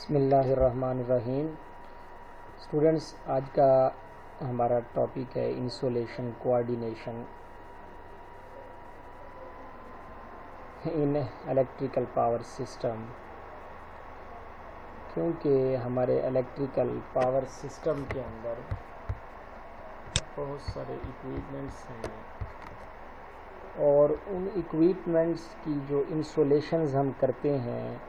बिस्मिल्लाहिर्रहमानिर्रहीम। स्टूडेंट्स, आज का हमारा टॉपिक है insolation coordination in electrical power system. क्योंकि हमारे इलेक्ट्रिकल पावर सिस्टम के अंदर बहुत सारे इक्विपमेंट्स हैं और उन इक्विपमेंट्स की जो इंसोलेशंस हम करते हैं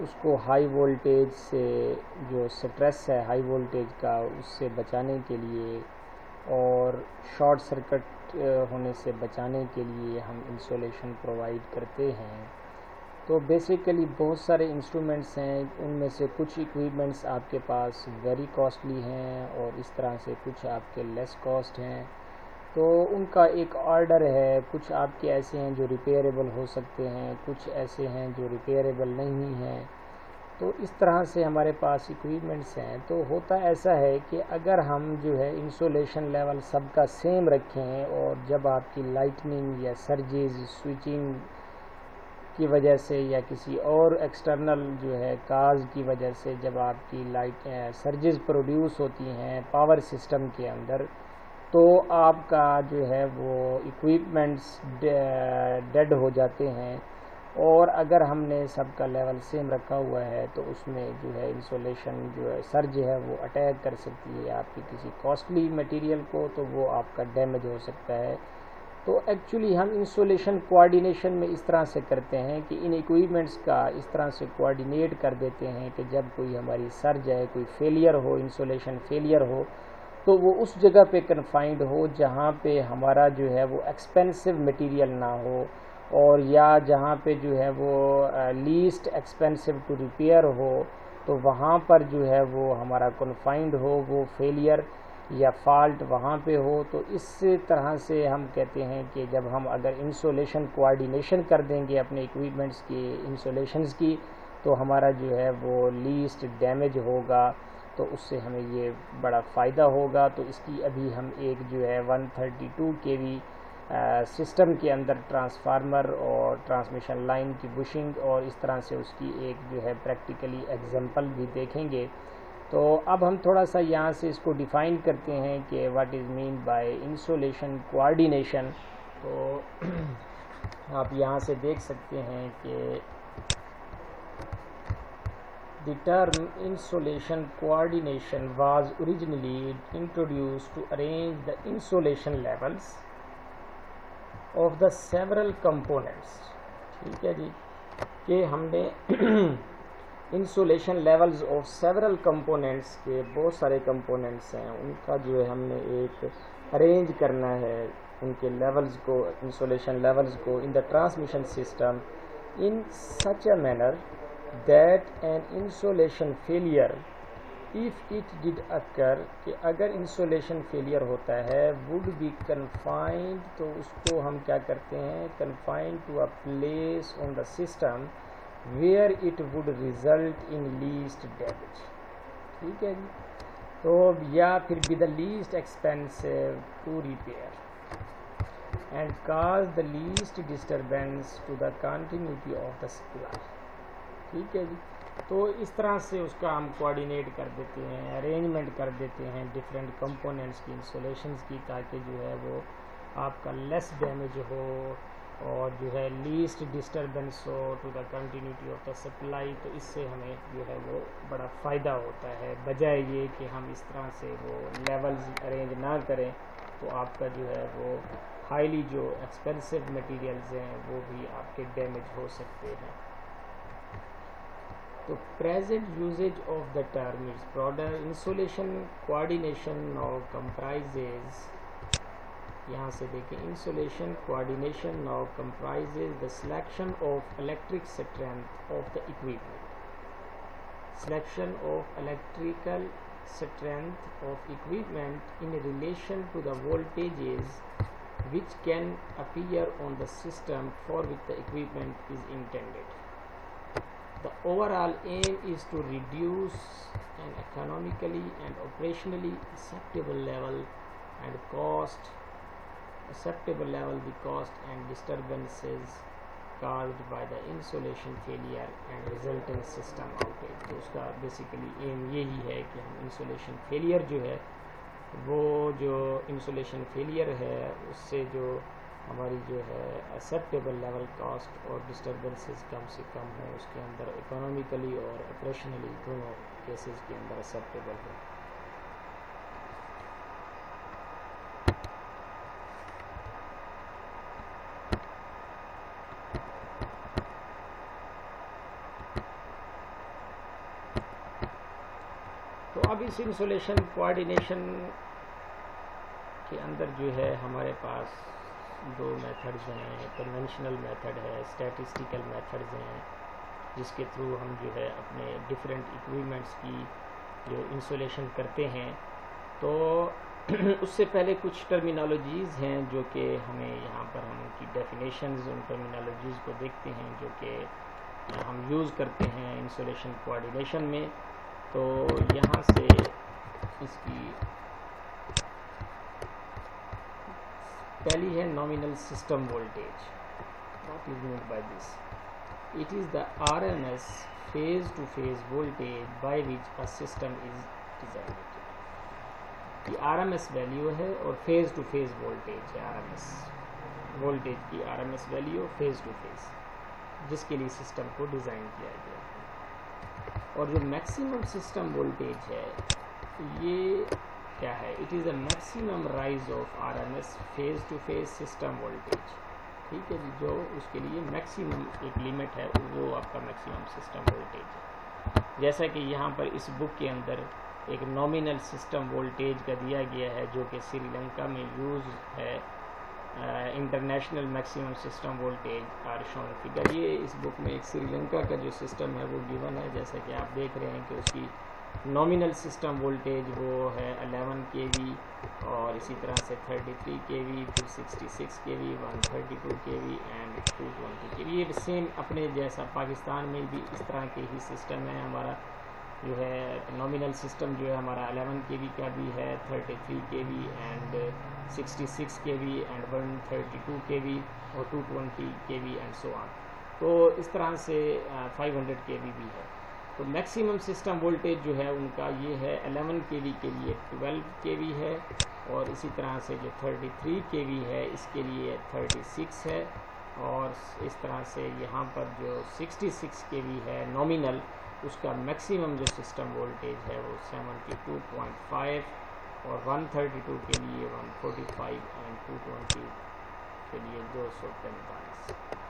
उसको हाई वोल्टेज से, जो स्ट्रेस है हाई वोल्टेज का, उससे बचाने के लिए और शॉर्ट सर्किट होने से बचाने के लिए हम इंसोलेशन प्रोवाइड करते हैं। तो बेसिकली बहुत सारे इंस्ट्रूमेंट्स हैं, उनमें से कुछ इक्विपमेंट्स आपके पास वेरी कॉस्टली हैं और इस तरह से कुछ आपके लेस कॉस्ट हैं। तो उनका एक ऑर्डर है, कुछ आपके ऐसे हैं जो रिपेयरेबल हो सकते हैं, कुछ ऐसे हैं जो रिपेयरेबल नहीं हैं। तो इस तरह से हमारे पास इक्विपमेंट्स हैं। तो होता ऐसा है कि अगर हम जो है इंसोलेशन लेवल सबका सेम रखें और जब आपकी लाइटनिंग या सर्जेस स्विचिंग की वजह से या किसी और एक्सटर्नल जो है काज की वजह से जब आपकी लाइट सर्जेस प्रोड्यूस होती हैं पावर सिस्टम के अंदर, तो आपका जो है वो इक्विपमेंट्स डेड हो जाते हैं। और अगर हमने सबका लेवल सेम रखा हुआ है तो उसमें जो है इंसोलेशन जो है सर्ज है वो अटैक कर सकती है आपकी किसी कॉस्टली मटेरियल को, तो वो आपका डैमेज हो सकता है। तो एक्चुअली हम इंसोलेशन कोऑर्डिनेशन में इस तरह से करते हैं कि इन इक्विपमेंट्स का इस तरह से कोऑर्डिनेट कर देते हैं कि जब कोई हमारी सर्ज है, कोई फेलियर हो, इंसोलेशन फेलियर हो, तो वो उस जगह पे कन्फाइंड हो जहाँ पे हमारा जो है वो एक्सपेंसिव मटेरियल ना हो, और या जहाँ पे जो है वो लीस्ट एक्सपेंसिव टू रिपेयर हो, तो वहाँ पर जो है वो हमारा कन्फाइंड हो, वो फेलियर या फॉल्ट वहाँ पे हो। तो इस तरह से हम कहते हैं कि जब हम अगर इंसोलेशन कोऑर्डिनेशन कर देंगे अपने इक्विपमेंट्स की इंसोलेशंस की, तो हमारा जो है वो लीस्ट डैमेज होगा, तो उससे हमें ये बड़ा फ़ायदा होगा। तो इसकी अभी हम एक जो है 132 kV सिस्टम के अंदर ट्रांसफार्मर और ट्रांसमिशन लाइन की बुशिंग और इस तरह से उसकी एक जो है प्रैक्टिकली एग्जांपल भी देखेंगे। तो अब हम थोड़ा सा यहाँ से इसको डिफ़ाइन करते हैं कि what is mean by insolation coordination. तो आप यहाँ से देख सकते हैं कि the term insolation coordination was originally introduced to arrange the insolation levels of the several components। ठीक है जी, कि हमने insolation levels of several components के बहुत सारे कंपोनेंट्स हैं, उनका जो है हमने एक अरेंज करना है उनके लेवल्स को, इंसोलेशन लेवल्स को in the transmission system in such a manner that an insulation failure if it did occur, कि अगर इंसोलेशन फेलियर होता है वुड बी कन्फाइंड, तो उसको हम क्या करते हैं, confined to a place on the system where it would result in least damage. ठीक है जी, तो या फिर be the least expensive to repair and cause the least disturbance to the continuity of the supply. ठीक है जी, तो इस तरह से उसका हम कोऑर्डिनेट कर देते हैं, अरेंजमेंट कर देते हैं डिफरेंट कंपोनेंट्स की इंसोलेशंस की, ताकि जो है वो आपका लेस डैमेज हो और जो है लीस्ट डिस्टर्बेंस हो to the continuity of the supply. तो इससे हमें जो है वो बड़ा फ़ायदा होता है, बजाय ये कि हम इस तरह से वो लेवल्स अरेंज ना करें, तो आपका जो है वो हाईली जो एक्सपेंसिव मटेरियल्स हैं वो भी आपके डैमेज हो सकते हैं। तो present usages of the term is broader. Insulation coordination now comprises, यहाँ से देखें, insulation coordination now comprises the selection of electric strength of the equipment, selection of electrical strength of equipment in relation to the voltages which can appear on the system for which the equipment is intended. The overall aim is to reduce an economically and operationally acceptable level the cost and disturbances caused by the insulation failure and resulting system outage। तो उसका basically M यही है कि हम insulation failure जो है वो जो इंसुलेशन फेलियर है उससे जो हमारी जो है एक्सेप्टेबल लेवल कॉस्ट और डिस्टर्बेंसेस कम से कम हो, उसके अंदर इकोनॉमिकली और ऑपरेशनली दोनों केसेस के अंदर एक्सेप्टेबल हो। तो अब इस इंसुलेशन कोऑर्डिनेशन के अंदर जो है हमारे पास दो मेथड्स हैं, कन्वेंशनल मेथड है, स्टैटिस्टिकल मेथड्स हैं, जिसके थ्रू हम जो है अपने डिफरेंट इक्विपमेंट्स की जो इंसुलेशन करते हैं। तो उससे पहले कुछ टर्मिनोलॉजीज़ हैं जो कि हमें यहाँ पर हम उनकी डेफिनेशंस, उन टर्मिनोलॉजीज़ को देखते हैं जो कि हम यूज़ करते हैं इंसुलेशन कोऑर्डिनेशन में। तो यहाँ से इसकी पहली है nominal system voltage. What is mean by this? It is the RMS phase two phase voltage by which a system is designated. ये RMS वैल्यू है और फेज टू फेज वोल्टेज है। RMS वोल्टेज की RMS value phase two phase, जिसके लिए system को design किया गया है। और जो मैक्सिमम सिस्टम वोल्टेज है ये क्या है? It is a maximum rise of RMS phase two phase system voltage. ठीक है जी, जो उसके लिए मैक्सिमम एक लिमिट है वो आपका मैक्सिमम सिस्टम वोल्टेज है। जैसा कि यहाँ पर इस बुक के अंदर एक नॉमिनल सिस्टम वोल्टेज का दिया गया है जो कि श्रीलंका में यूज़ है। International maximum system voltage are shown figure. ये इस बुक में एक श्रीलंका का जो सिस्टम है वो गिवन है। जैसा कि आप देख रहे हैं कि उसकी नॉमिनल सिस्टम वोल्टेज वो है 11 kV और इसी तरह से 33 kV, फिर 66 kV, 132 kV एंड 220 kV। ये सेम अपने जैसा पाकिस्तान में भी इस तरह के ही सिस्टम है। हमारा जो है नॉमिनल सिस्टम जो है हमारा 11 kV का भी है, 33 kV and 66 kV and 132 kV और 220 kV एंड सो ऑन। तो इस तरह से 500 kV भी है। तो मैक्सिमम सिस्टम वोल्टेज जो है उनका ये है 11 kV के लिए 12 kV है और इसी तरह से जो 33 kV है इसके लिए 36 है और इस तरह से यहाँ पर जो 66 kV है नॉमिनल, उसका मैक्सिमम जो सिस्टम वोल्टेज है वो 72.5 और 132 के लिए 145 एंड 220 के लिए 245।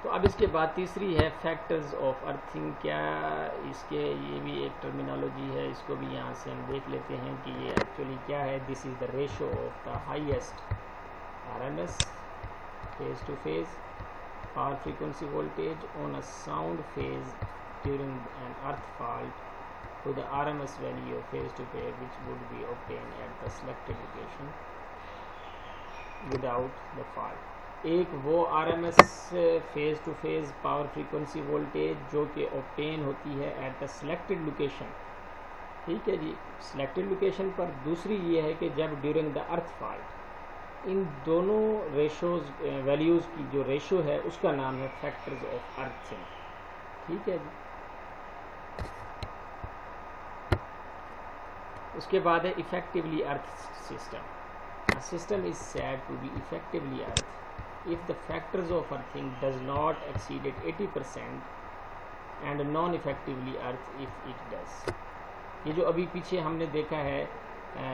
तो अब इसके बाद तीसरी है फैक्टर्स ऑफ अर्थिंग। क्या इसके ये भी एक टर्मिनोलॉजी है, इसको भी यहाँ से हम देख लेते हैं कि ये एक्चुअली क्या है। This is the ratio of the highest RMS phase two phase power frequency voltage on a sound phase during an earth fault to the RMS value of phase to phase which would be obtained at the selected location without the fault। एक वो RMS phase two phase power frequency voltage जो कि obtain होती है at the selected location. ठीक है जी, selected location पर। दूसरी ये है कि जब ड्यूरिंग द अर्थ फॉल्ट। इन दोनों रेशोज़ वैल्यूज़ की जो रेशो है उसका नाम है फैक्टर्स ऑफ अर्थिंग। ठीक है जी। उसके बाद है effectively earth system. A system is said to be effectively earth if the factors of earthing does not exceeded 80% and non effectively earth if it does. ये जो अभी पीछे हमने देखा है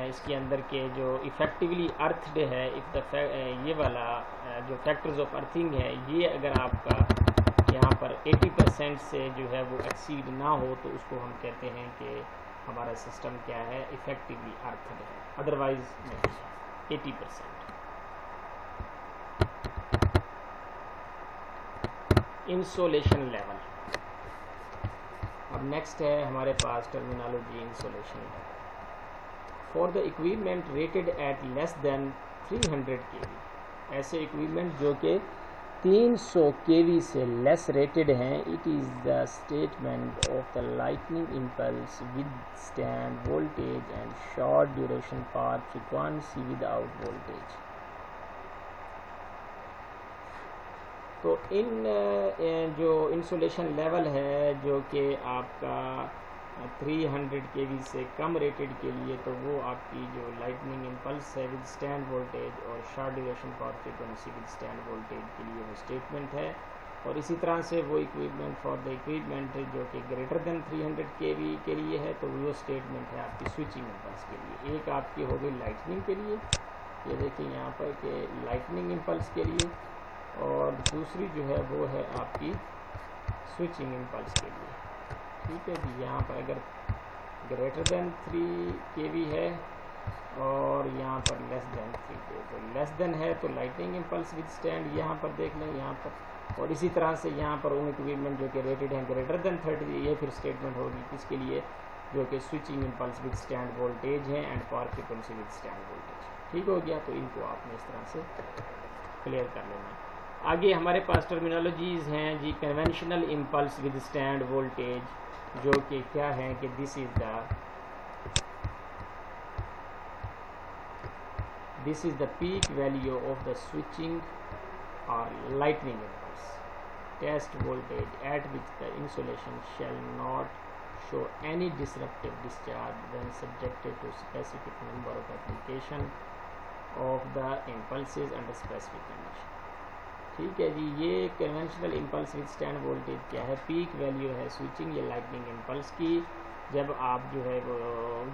इसके अंदर के जो इफ़ेक्टिवली अर्थड है, इफ़ द ये वाला जो फैक्टर्स ऑफ अर्थिंग है ये अगर आपका यहाँ पर 80% से जो है वो एक्सीड ना हो तो उसको हम कहते हैं कि हमारा सिस्टम क्या है, इफ़ेक्टिवली अर्थड है। अदरवाइज नहीं है 80%। Insolation level. अब नेक्स्ट है हमारे पास टर्मिनोलॉजी इंसोलेशन है। For the equipment rated eight less than 300 kV, ऐसे इक्विपमेंट जो कि 300 kV से लेस रेटेड हैं, it is the statement of the lightning impulse withstand voltage and short duration power frequency without voltage. तो जो insulation level है जो कि आपका 300 kV से कम रेटेड के लिए, तो वो आपकी जो लाइटनिंग इम्पल्स है विद स्टैंड वोल्टेज और short duration power frequency withstand voltage के लिए वो स्टेटमेंट है। और इसी तरह से वो इक्विपमेंट फॉर द इक्विपमेंट जो कि ग्रेटर देन 300 kV के लिए है, तो वो स्टेटमेंट है आपकी स्विचिंग इम्पल्स के लिए। एक आपकी हो गई लाइटनिंग के लिए, ये देखिए यहाँ पर कि लाइटनिंग इम्पल्स के लिए, और दूसरी जो है वो है आपकी स्विचिंग इम्पल्स के लिए। ठीक है जी, यहाँ पर अगर ग्रेटर देन 3 kV है और यहाँ पर लेस देन 3 kV, तो लेस देन है तो लाइटनिंग इम्पल्स विद स्टैंड यहाँ पर देख लें यहाँ पर। और इसी तरह से यहाँ पर उन इक्विपमेंट जो कि रेटेड हैं ग्रेटर देन 30, ये फिर स्टेटमेंट होगी किसके लिए, जो कि switching impulse withstand voltage है and power frequency withstand voltage. ठीक हो गया, तो इनको आपने इस तरह से क्लियर कर लेना। आगे हमारे पास टर्मिनोलॉजीज़ हैं जी। Conventional impulse withstand voltage, जो कि क्या है कि this is the peak value of the switching और lightning impulse test voltage at which the insulation shall not show any disruptive discharge when subjected to specific number of application of the impulses under specific condition। ठीक है जी, ये conventional impulse withstand voltage क्या है, peak value है switching या lightning impulse की, जब आप जो है वो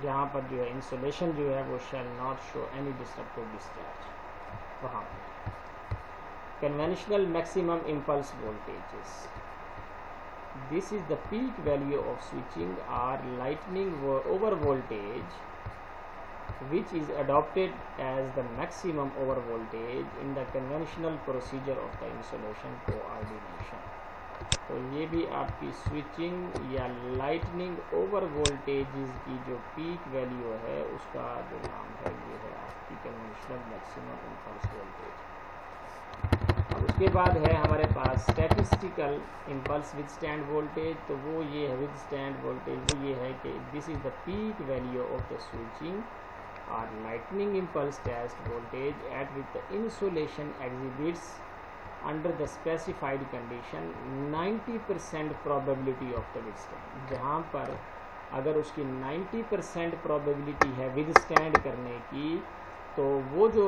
जहाँ पर जो है इंसुलेशन जो है वो shall not show any destructive discharge वहाँ पर। Conventional maximum impulse voltages, this is the peak value of switching or lightning over voltage which is adopted as the maximum over voltage in the conventional procedure of the insulation coordination। तो ये भी आपकी switching या lightning over voltage की जो peak value है उसका जो नाम है ये है आपकी कन्वेंशनल मैक्सिमम इम्पल्स वोल्टेज। उसके बाद है हमारे पास statistical impulse withstand voltage, तो वो ये है विद स्टैंड वोल्टेज, वो ये है कि this is the peak value of the switching और lightning impulse test voltage at which the insulation exhibits under the specified condition 90% probability of the withstand. जहाँ पर अगर उसकी 90% प्रोबेबिलिटी है विद स्टैंड करने की, तो वो जो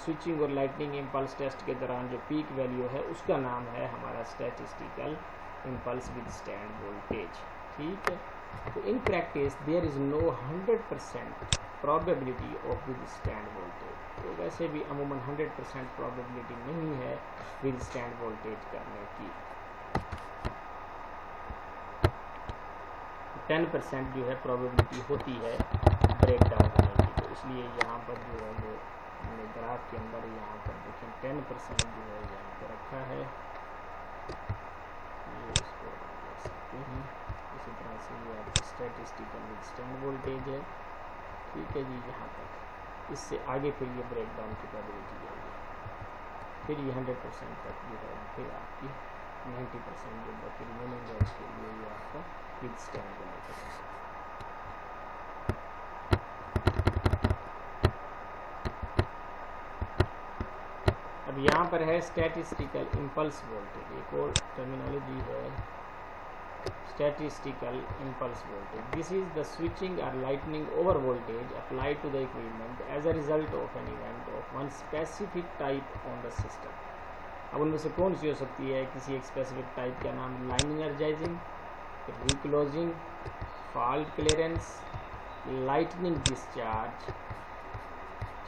स्विचिंग और लाइटनिंग इम्पल्स टेस्ट के दौरान जो पीक वैल्यू है उसका नाम है हमारा statistical impulse withstand voltage. ठीक है, तो in practice there is no 100% probability of withstand voltage. तो वैसे भी अमूमन 100% प्रोबेबिलिटी नहीं है विद स्टैंड वोल्टेज करने की, 10% जो है प्रोबेबिलिटी होती है ब्रेक डाउन होने की। तो इसलिए यहाँ पर जो है वो हमने ग्राफ के अंदर यहाँ पर देखें 10% जो है यहाँ पर रखा है, ये इसको देख सकते हैं। इसी तरह से ये आपकी स्टैटिस्टिकल विद स्टैंड वोल्टेज है। ठीक है जी, यहाँ तक, इससे आगे फिर ये ब्रेक डाउन की प्रोबेबिलिटी आएगी, फिर ये 100% तक जो है फिर आपकी 90% जो बाकी रिमेनिंग है उसके लिए ये आपका विद स्टैंड वोल्टेज। अब यहाँ पर है स्टैटिस्टिकल इम्पल्स वोल्टेज, एक और टर्मिनोलॉजी है statistical impulse voltage. This is the switching और lightning over voltage applied to the equipment as a result of an event of one specific type on the system. अब उनमें से कौन सी हो सकती है, किसी एक स्पेसिफिक टाइप का नाम line energising, reclosing, fault clearance, lightning discharge.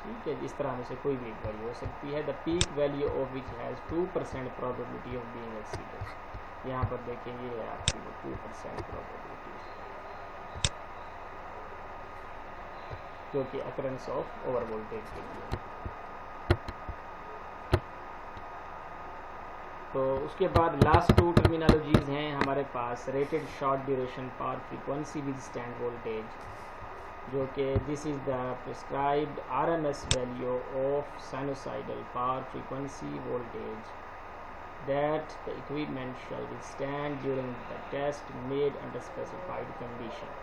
ठीक है, इस तरह में से कोई भी एक वैल्यू हो सकती है। The peak value of which has 2% probability of being exceeded. यहाँ पर देखेंगे ये आपकी 2% प्रोबेबिलिटी जो कि अकरेंस ऑफ ओवर वोल्टेज के लिए। तो उसके बाद लास्ट 2 टर्मिनोलॉजीज़ हैं हमारे पास rated short duration power frequency withstand voltage, जो कि this is the prescribed RMS value of sinusoidal power frequency voltage that the equipment shall withstand during the test made under specified condition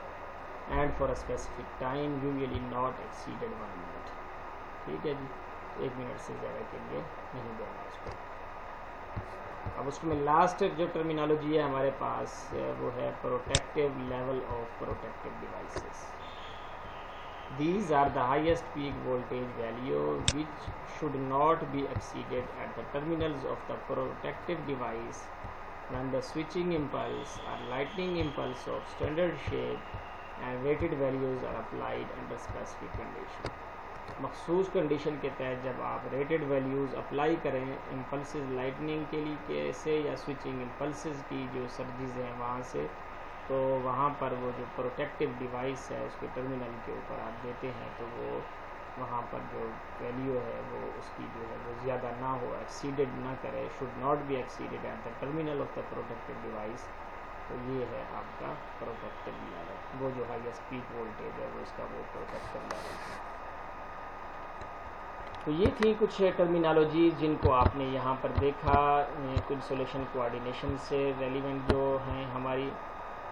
and for a specific time, usually not exceeded 1 minute। ठीक है जी, 1 minute से ज़्यादा के लिए नहीं देना इसको। अब उसमें लास्ट जो टर्मिनोलॉजी है हमारे पास वो है protective level of protective devices. These are the highest peak voltage value which should not be exceeded at the terminals of the protective device when the switching impulse or lightning impulse of standard shape and weighted values are applied under specific condition. मखसूस condition के तहत जब आप rated values apply करें impulses lightning के लिए कैसे या स्विचिंग इम्पल्सेस की जो सर्जिज हैं वहाँ से, तो वहाँ पर वो जो प्रोटेक्टिव डिवाइस है उसके टर्मिनल के ऊपर आप देते हैं तो वो वहाँ पर जो वैल्यू है वो उसकी जो है वो ज़्यादा ना हो, एक्सीडेड ना करे, should not be exceeded at the terminal of the protective device. तो ये है आपका प्रोटेक्टिव लेवल, वो जो हाईएस्ट पीक वोल्टेज है वो इसका वो प्रोटेक्टिव लेवल है. तो ये थी कुछ टर्मिनोलॉजी जिनको आपने यहाँ पर देखा, इंसुलेशन कोऑर्डिनेशन से रेलिवेंट जो हैं हमारी.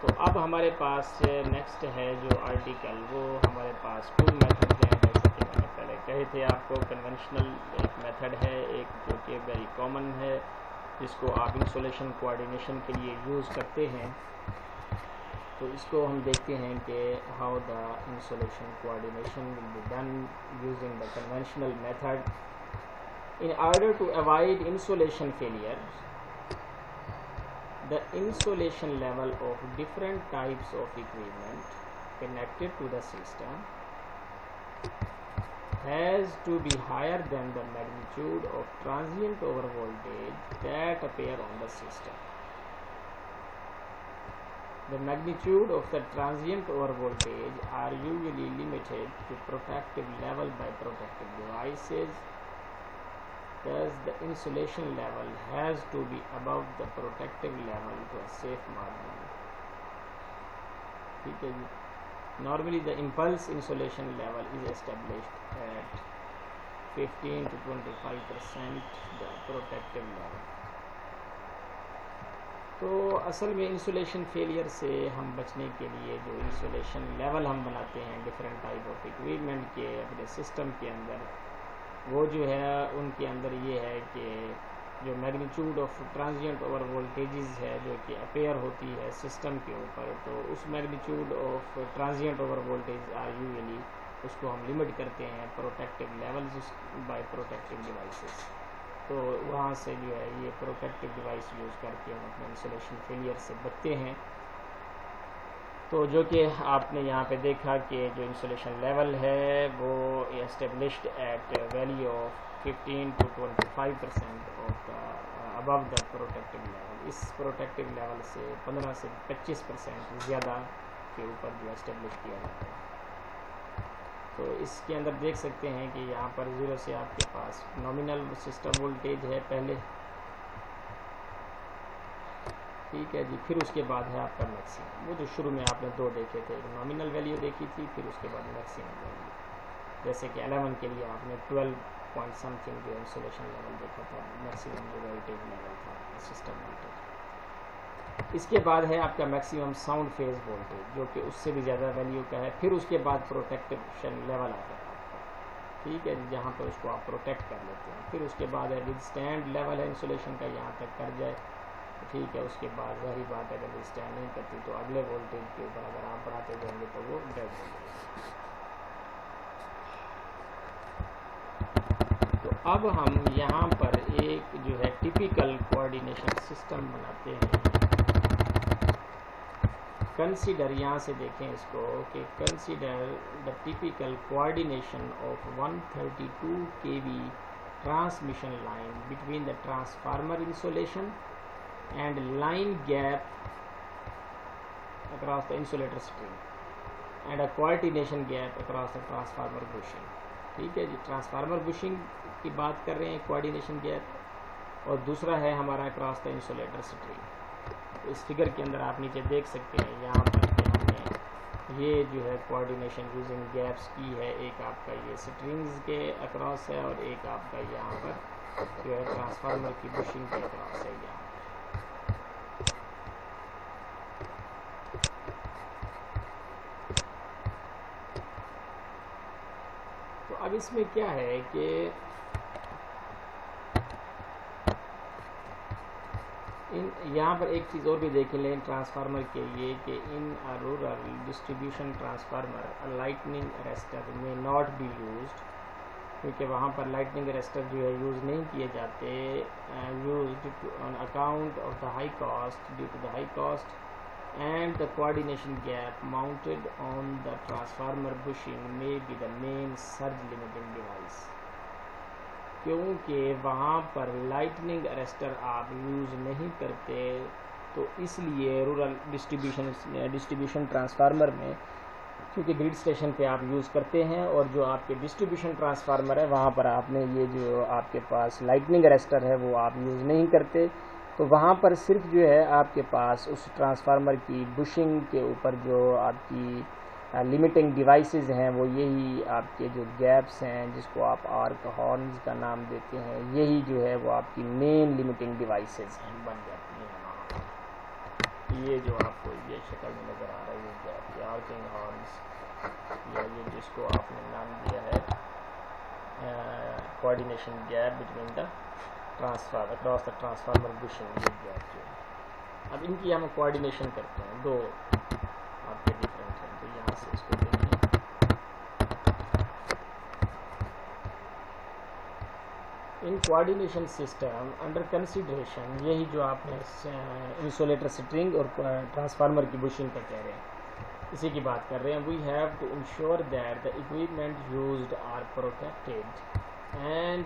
तो अब हमारे पास नेक्स्ट है जो आर्टिकल, वो हमारे पास टू मेथड हैं, जैसे कि मैंने पहले कहे थे आपको. कन्वेंशनल एक मेथड है, एक जो कि वेरी कॉमन है जिसको आप इंसुलेशन कोऑर्डिनेशन के लिए यूज़ करते हैं. तो इसको हम देखते हैं कि how the insulation coordination will be done using the conventional method. In order to avoid insulation failure, the insulation level of different types of equipment connected to the system has to be higher than the magnitude of transient overvoltage that appear on the system. The magnitude of the transient overvoltage are usually limited to protective level by protective devices. Thus, the insulation level has to be above the protective level to a safe margin. ठीक है जी. Normally, the impulse insulation level is established at 15 to 25% the protective level. तो असल में insulation failure से हम बचने के लिए जो इंसुलेशन लेवल हम बनाते हैं डिफरेंट टाइप ऑफ इक्विपमेंट के अपने सिस्टम के अंदर, वो जो है उनके अंदर ये है कि जो magnitude of transient over voltages है जो कि अपेयर होती है सिस्टम के ऊपर, तो उस magnitude of transient over voltage are usually उसको हम लिमिट करते हैं protective levels by protective devices. तो वहाँ से जो है ये प्रोटेक्टिव डिवाइस यूज़ करके हम अपने इंसुलेशन फेलियर से बचते हैं. तो जो कि आपने यहाँ पे देखा कि जो इंसुलेशन लेवल है वो established at value of 15 to 25% of the above the protective level. इस प्रोटेक्टिव लेवल से 15 से 25% ज़्यादा के ऊपर जो एस्टेब्लिश किया जाता है. तो इसके अंदर देख सकते हैं कि यहाँ पर 0 से आपके पास नॉमिनल सिस्टम वोल्टेज है पहले, ठीक है जी. फिर उसके बाद है आपका मैक्सिमम, वो जो शुरू में आपने दो देखे थे, नॉमिनल वैल्यू देखी थी, फिर उसके बाद मैक्सिमम वैल्यू. जैसे कि 11 के लिए आपने 12 पॉइंट समथिंग जो इंसुलेशन लेवल देखा था, मैक्सिमम जो वोल्टेज लेवल था सिस्टम वोल्टेज. इसके बाद है आपका मैक्सिमम साउंड फेज वोल्टेज जो कि उससे भी ज़्यादा वैल्यू का है. फिर उसके बाद प्रोटेक्शन लेवल आता है आपका, ठीक है, जहाँ पर उसको आप प्रोटेक्ट कर लेते हैं. फिर उसके बाद है विद स्टैंड लेवल है इंसुलेशन का, यहाँ तक कर जाए, ठीक है. उसके बाद वही बात है अगर विद स्टैंड नहीं करती तो अगले वोल्टेज के ऊपर अगर आप बढ़ाते जाएंगे तो वो डेड हो जाएगा. तो अब हम यहाँ पर एक जो है टिपिकल कोऑर्डिनेशन सिस्टम बनाते हैं. कंसीडर, यहाँ से देखें इसको कि consider the typical coordination of 132 kV transmission line between the transformer insulation and line gap across the insulator string and a coordination gap across the transformer bushing. ठीक है जी, transformer bushing की बात कर रहे हैं कोऑर्डिनेशन गैप, और दूसरा है हमारा अक्रॉस द इंसुलेटर स्ट्रिंग. इस फिगर के अंदर आप नीचे देख सकते हैं यहाँ पर कि हमने ये जो है कोऑर्डिनेशन यूजिंग गैप्स की है. एक आपका ये स्ट्रिंग्स के अक्रॉस है और एक आपका यहाँ पर जो है ट्रांसफार्मर की बुशिंग के अक्रॉस है यहाँ. तो अब इसमें क्या है कि इन यहाँ पर एक चीज़ और भी देख लें ट्रांसफार्मर के लिए कि in rural distribution transformer lightning arrester में नॉट बी यूज्ड, क्योंकि वहाँ पर लाइटनिंग अरेस्टर जो है यूज़ नहीं किए जाते, used on account of the high cost, due to the high cost and the coordination gap mounted on the transformer bushing may be the main surge limiting device। क्योंकि वहाँ पर lightning arrester आप use नहीं करते, तो इसलिए rural distribution transformer में, क्योंकि ग्रिड स्टेशन पे आप यूज़ करते हैं और जो आपके डिस्ट्रीब्यूशन ट्रांसफार्मर है वहाँ पर आपने ये जो आपके पास लाइटनिंग अरेस्टर है वो आप यूज़ नहीं करते, तो वहाँ पर सिर्फ जो है आपके पास उस ट्रांसफार्मर की बुशिंग के ऊपर जो आपकी लिमिटिंग डिवाइसेस हैं वो यही आपके जो गैप्स हैं जिसको आप आर्क हॉर्न्स का नाम देते हैं, यही जो है वो आपकी मेन लिमिटिंग डिवाइसेस हैं बन जाती हैं वहाँ पर। ये जो आपको ये शक्ल में नज़र आ रही है गैप, ये आर्किंग हॉर्न्स या ये जिसको आपने नाम दिया है coordination gap between the transformer across the transformer bushing, ये गैप जो है। अब इनकी हम कोऑर्डिनेशन करते हैं, दो आपके डिफरेंट हैं, तो यहाँ से इसको देखिए। In coordination system under consideration, यही जो आपने इंसुलेटर स्ट्रिंग और ट्रांसफार्मर की बुशिंग का कह रहे हैं, इसी की बात कर रहे हैं। We have to ensure that the equipment used are protected and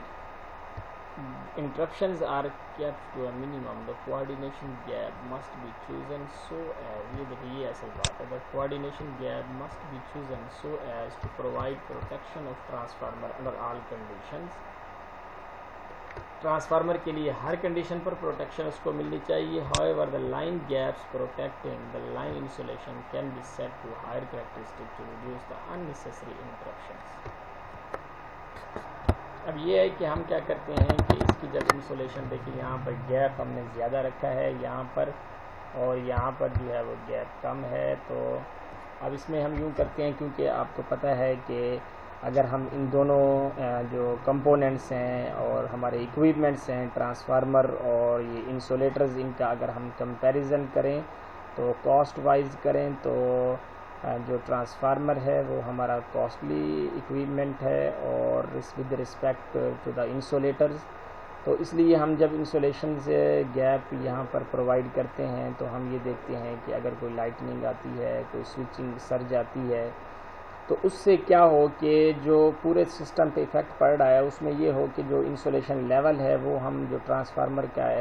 interruptions are kept to a minimum. The coordination gap must be chosen so as, ये देखिए ये असल बात है, the coordination gap must be chosen so as to provide protection of transformer under all conditions। Transformer के लिए हर condition पर protection उसको मिलनी चाहिए। however the line gaps protecting the line insulation can be set to higher characteristic to reduce the unnecessary interruptions। अब ये है कि हम क्या करते हैं कि इसकी जब इंसुलेशन, देखिए यहाँ पर गैप हमने ज़्यादा रखा है यहाँ पर, और यहाँ पर जो है वो गैप कम है, तो अब इसमें हम यूँ करते हैं, क्योंकि आपको पता है कि अगर हम इन दोनों जो कंपोनेंट्स हैं और हमारे इक्विपमेंट्स हैं ट्रांसफार्मर और ये इंसुलेटर्स, इनका अगर हम कंपैरिजन करें तो कॉस्ट वाइज करें तो जो ट्रांसफार्मर है वो हमारा कॉस्टली इक्विपमेंट है और with respect to the insulators, तो इसलिए हम जब इंसुलेशन से गैप यहाँ पर प्रोवाइड करते हैं तो हम ये देखते हैं कि अगर कोई लाइटनिंग आती है, कोई स्विचिंग सर्ज आती है, तो उससे क्या हो कि जो पूरे सिस्टम पे इफ़ेक्ट पड़ रहा है उसमें ये हो कि जो इंसुलेशन लेवल है वो हम जो ट्रांसफार्मर का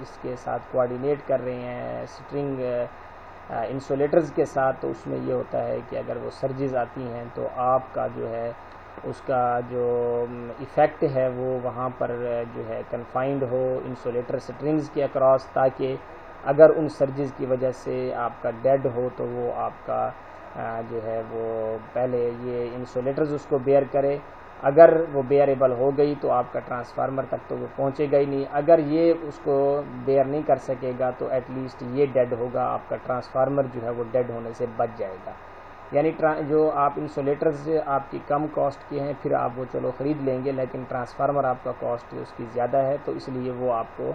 इसके साथ कोऑर्डिनेट कर रहे हैं स्ट्रिंग इंसुलेटर्स के साथ, तो उसमें ये होता है कि अगर वो सर्जेस आती हैं तो आपका जो है उसका जो इफ़ेक्ट है वो वहाँ पर जो है कन्फाइंड हो इंसुलेटर स्ट्रिंग्स के अक्रॉस, ताकि अगर उन सर्जेस की वजह से आपका डेड हो तो वो आपका जो है वो पहले ये इंसुलेटर्स उसको बेयर करे। अगर वो बेयरेबल हो गई तो आपका ट्रांसफार्मर तक तो वो पहुंचेगा ही नहीं, अगर ये उसको बेयर नहीं कर सकेगा तो एटलीस्ट ये डेड होगा, आपका ट्रांसफार्मर जो है वो डेड होने से बच जाएगा। यानी जो आप इंसुलेटर्स आपकी कम कॉस्ट के हैं फिर आप वो चलो ख़रीद लेंगे, लेकिन ट्रांसफार्मर आपका कॉस्ट उसकी ज़्यादा है तो इसलिए वो आपको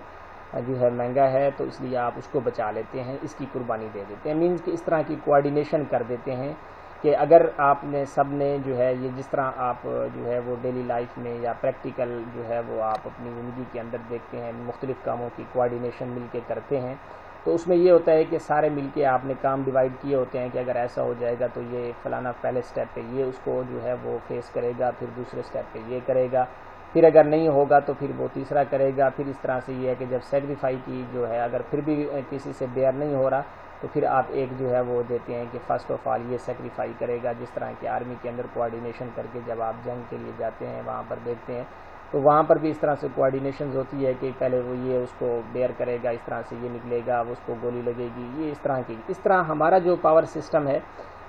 जो है महंगा है, तो इसलिए आप उसको बचा लेते हैं, इसकी कुर्बानी दे देते हैं। मीन्स कि इस तरह की कोऑर्डिनेशन कर देते हैं कि अगर आपने सब ने जो है ये जिस तरह आप जो है वो डेली लाइफ में या प्रैक्टिकल जो है वो आप अपनी ज़िंदगी के अंदर देखते हैं मुख्तलिफ़ कामों की कोऑर्डिनेशन मिलके करते हैं, तो उसमें ये होता है कि सारे मिलके आपने काम डिवाइड किए होते हैं कि अगर ऐसा हो जाएगा तो ये फ़लाना पहले स्टेप पे ये उसको जो है वो फेस करेगा, फिर दूसरे स्टेप पे ये करेगा, फिर अगर नहीं होगा तो फिर वो तीसरा करेगा। फिर इस तरह से ये है कि जब सेक्रीफाई की जो है अगर फिर भी किसी से बेयर नहीं हो रहा तो फिर आप एक जो है वो देते हैं कि फ़र्स्ट ऑफ ऑल ये सेक्रीफाई करेगा। जिस तरह की आर्मी के अंदर कोऑर्डिनेशन करके जब आप जंग के लिए जाते हैं वहाँ पर देखते हैं तो वहाँ पर भी इस तरह से कोऑर्डिनेशन होती है कि पहले वो ये उसको बेयर करेगा, इस तरह से ये निकलेगा, उसको गोली लगेगी, ये इस तरह हमारा जो पावर सिस्टम है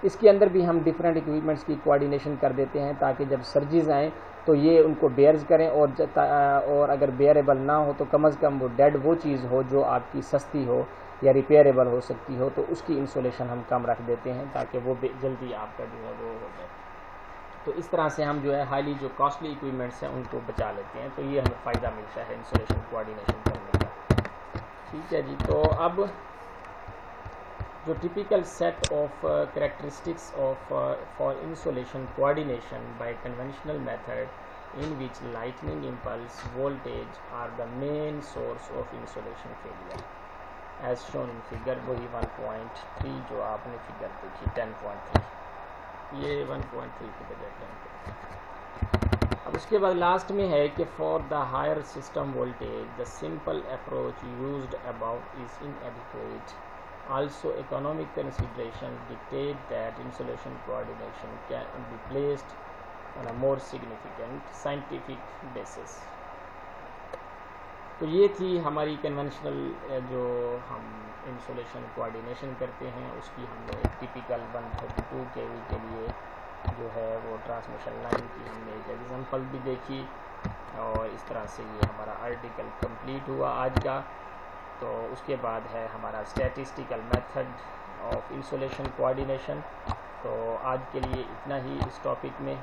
इसके अंदर भी हम डिफरेंट इक्विपमेंट्स की कोऑर्डिनेशन कर देते हैं ताकि जब सर्जेस आएँ तो ये उनको बेयर्स करें, और अगर बेयरेबल ना हो तो कम अज़ कम वो डेड वो चीज़ हो जो आपकी सस्ती हो या रिपेयरेबल हो सकती हो, तो उसकी इंसुलेशन हम कम रख देते हैं ताकि वो जल्दी आपका जो है वो हो जाए। तो इस तरह से हम जो है हाईली जो कॉस्टली इक्विपमेंट्स हैं उनको बचा लेते हैं, तो ये हमें फ़ायदा मिलता है इंसुलेशन कोऑर्डिनेशन करने का। ठीक है जी। तो अब जो typical set of characteristics of for insulation coordination by conventional method in which lightning impulse voltage are the main source of insulation failure as shown in figure, वही 1.3 जो आपने फिगर देखी 10.3, ये 1.3 की बजाय 10.3। अब उसके बाद लास्ट में है कि for the higher system voltage the simple approach used about is inadequate. Also, economic considerations dictate that insulation coordination can be placed on a more significant scientific basis. तो ये थी हमारी कन्वेंशनल जो हम इंसुलेशन कोऑर्डिनेशन करते हैं उसकी हमने एक टिपिकल 132 kV के लिए जो है वो ट्रांसमिशन लाइन की हमने एक एग्जांपल भी देखी, और इस तरह से ये हमारा आर्टिकल कंप्लीट हुआ आज का। तो उसके बाद है हमारा statistical method of insulation coordination. तो आज के लिए इतना ही इस टॉपिक में।